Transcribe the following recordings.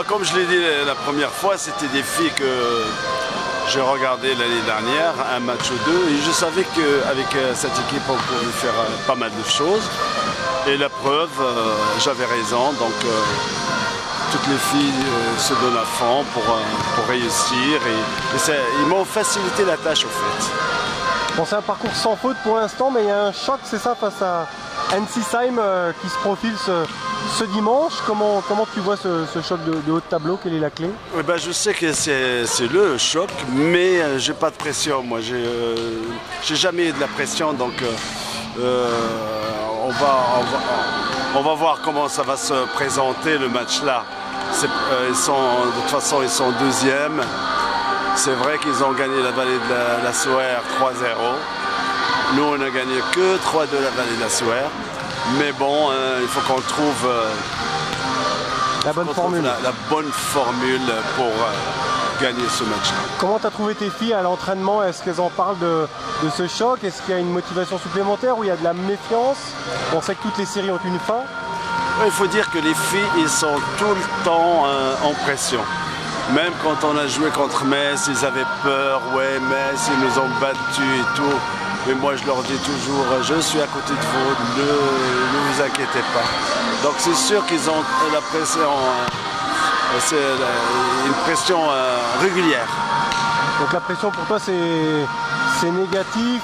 Comme je l'ai dit la première fois, c'était des filles que j'ai regardées l'année dernière, un match ou deux, et je savais qu'avec cette équipe, on pouvait faire pas mal de choses. Et la preuve, j'avais raison, donc toutes les filles se donnent à fond pour réussir, et ils m'ont facilité la tâche au fait. Bon, c'est un parcours sans faute pour l'instant, mais il y a un choc, c'est ça, face à Ensisheim qui se profile ce dimanche. Comment tu vois ce choc de haut de tableau? Quelle est la clé? Je sais que c'est le choc, mais j'ai pas de pression. Moi, j'ai jamais eu de la pression, donc on va voir comment ça va se présenter le match là. De toute façon, ils sont deuxième. C'est vrai qu'ils ont gagné la vallée de la Sauer 3-0. Nous, on a gagné que 3-2 la vallée de la Sauer. Mais bon, il faut qu'on trouve la bonne formule. La bonne formule pour gagner ce match-là. Comment tu as trouvé tes filles à l'entraînement? Est-ce qu'elles en parlent de ce choc? Est-ce qu'il y a une motivation supplémentaire ou il y a de la méfiance? On sait que toutes les séries ont une fin. Il faut dire que les filles, ils sont tout le temps en pression. Même quand on a joué contre Metz, ils avaient peur. Ouais, Metz, ils nous ont battus et tout. Mais moi, je leur dis toujours, je suis à côté de vous, ne vous inquiétez pas. Donc c'est sûr qu'ils ont la pression, c'est une pression régulière. Donc la pression pour toi, c'est négatif.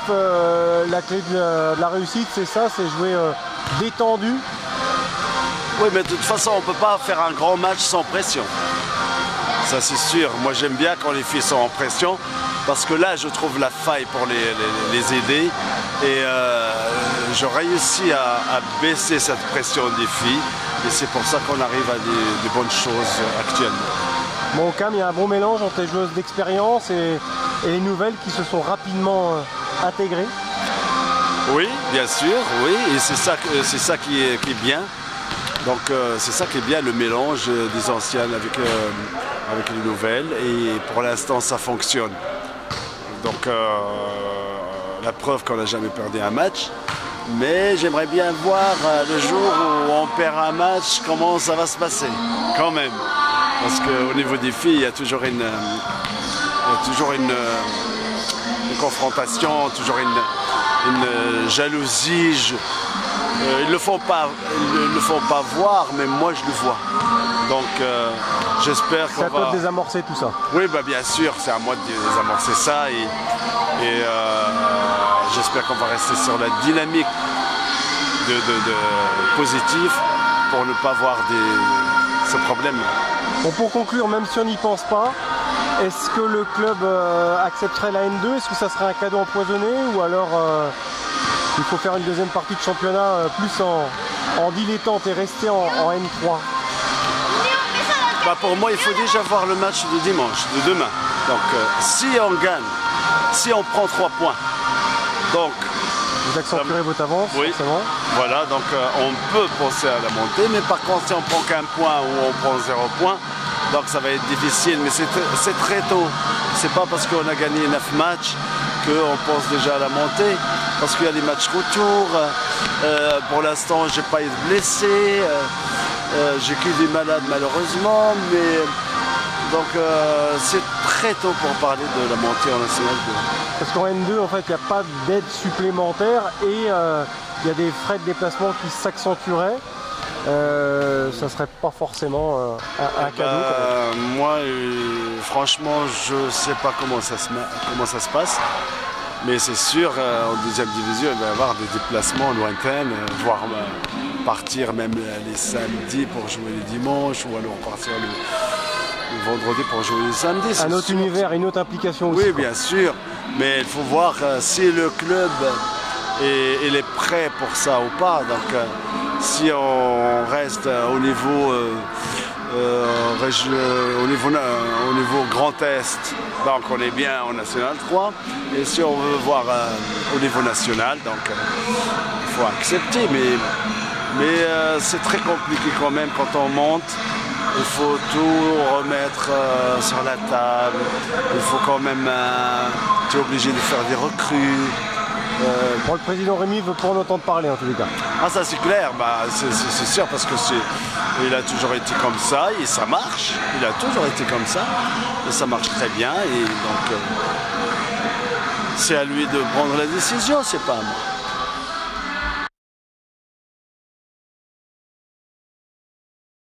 La clé de la réussite, c'est ça, c'est jouer détendu. Oui, mais de toute façon, on ne peut pas faire un grand match sans pression. Ça, c'est sûr. Moi, j'aime bien quand les filles sont en pression, parce que là, je trouve la faille pour les aider. Et je réussis à baisser cette pression des filles. Et c'est pour ça qu'on arrive à des bonnes choses actuellement. Bon, Cam, il y a un bon mélange entre les joueuses d'expérience et les nouvelles qui se sont rapidement intégrées. Oui, bien sûr, oui. Et c'est ça qui est bien. Donc c'est ça qui est bien, le mélange des anciennes avec les nouvelles, et pour l'instant ça fonctionne. Donc la preuve qu'on n'a jamais perdu un match, mais j'aimerais bien voir le jour où on perd un match, comment ça va se passer, quand même. Parce qu'au niveau des filles, il y a toujours une confrontation, toujours une jalousie. Ils ne le font pas voir, mais moi je le vois. Donc j'espère qu'on va... C'est à toi de désamorcer tout ça. Oui, bien sûr, c'est à moi de désamorcer ça, et j'espère qu'on va rester sur la dynamique positive pour ne pas voir ce problème. Bon, pour conclure, même si on n'y pense pas, est-ce que le club accepterait la N2? Est-ce que ça serait un cadeau empoisonné, ou alors il faut faire une deuxième partie de championnat plus en dilettante et rester en N3? Pour moi, il faut déjà voir le match de dimanche, de demain. Donc si on gagne, si on prend 3 points, donc... Vous accentuerez votre avance, oui, forcément. Voilà, donc on peut penser à la montée, mais par contre, si on prend qu'un point ou on prend 0 point, donc ça va être difficile, mais c'est très tôt. C'est pas parce qu'on a gagné 9 matchs qu'on pense déjà à la montée, parce qu'il y a des matchs retour. Pour l'instant, j'ai pas été blessé, j'ai que des malades malheureusement, mais donc c'est très tôt pour parler de la montée en National 2. Parce qu'en N2, en fait, il n'y a pas d'aide supplémentaire, et il y a des frais de déplacement qui s'accentueraient. Ça serait pas forcément un cadeau. Moi, franchement, je sais pas comment ça se passe, mais c'est sûr, en deuxième division, il va y avoir des déplacements lointains, voire partir même les samedis pour jouer les dimanches, ou alors partir le vendredi pour jouer les samedis. Un autre univers, une autre implication aussi. Oui, bien sûr, mais il faut voir si le club il est prêt pour ça ou pas. Donc, si on reste au niveau Grand Est, donc on est bien au National 3. Et si on veut voir au niveau national, donc il faut accepter. Mais c'est très compliqué quand même quand on monte. Il faut tout remettre sur la table. Il faut quand même... tu es obligé de faire des recrues. Le président Rémy veut pas en entendre parler en tous les cas. Ah, ça c'est clair, c'est sûr, parce que Il a toujours été comme ça et ça marche. Il a toujours été comme ça et ça marche très bien. Et donc, c'est à lui de prendre la décision, c'est pas à moi.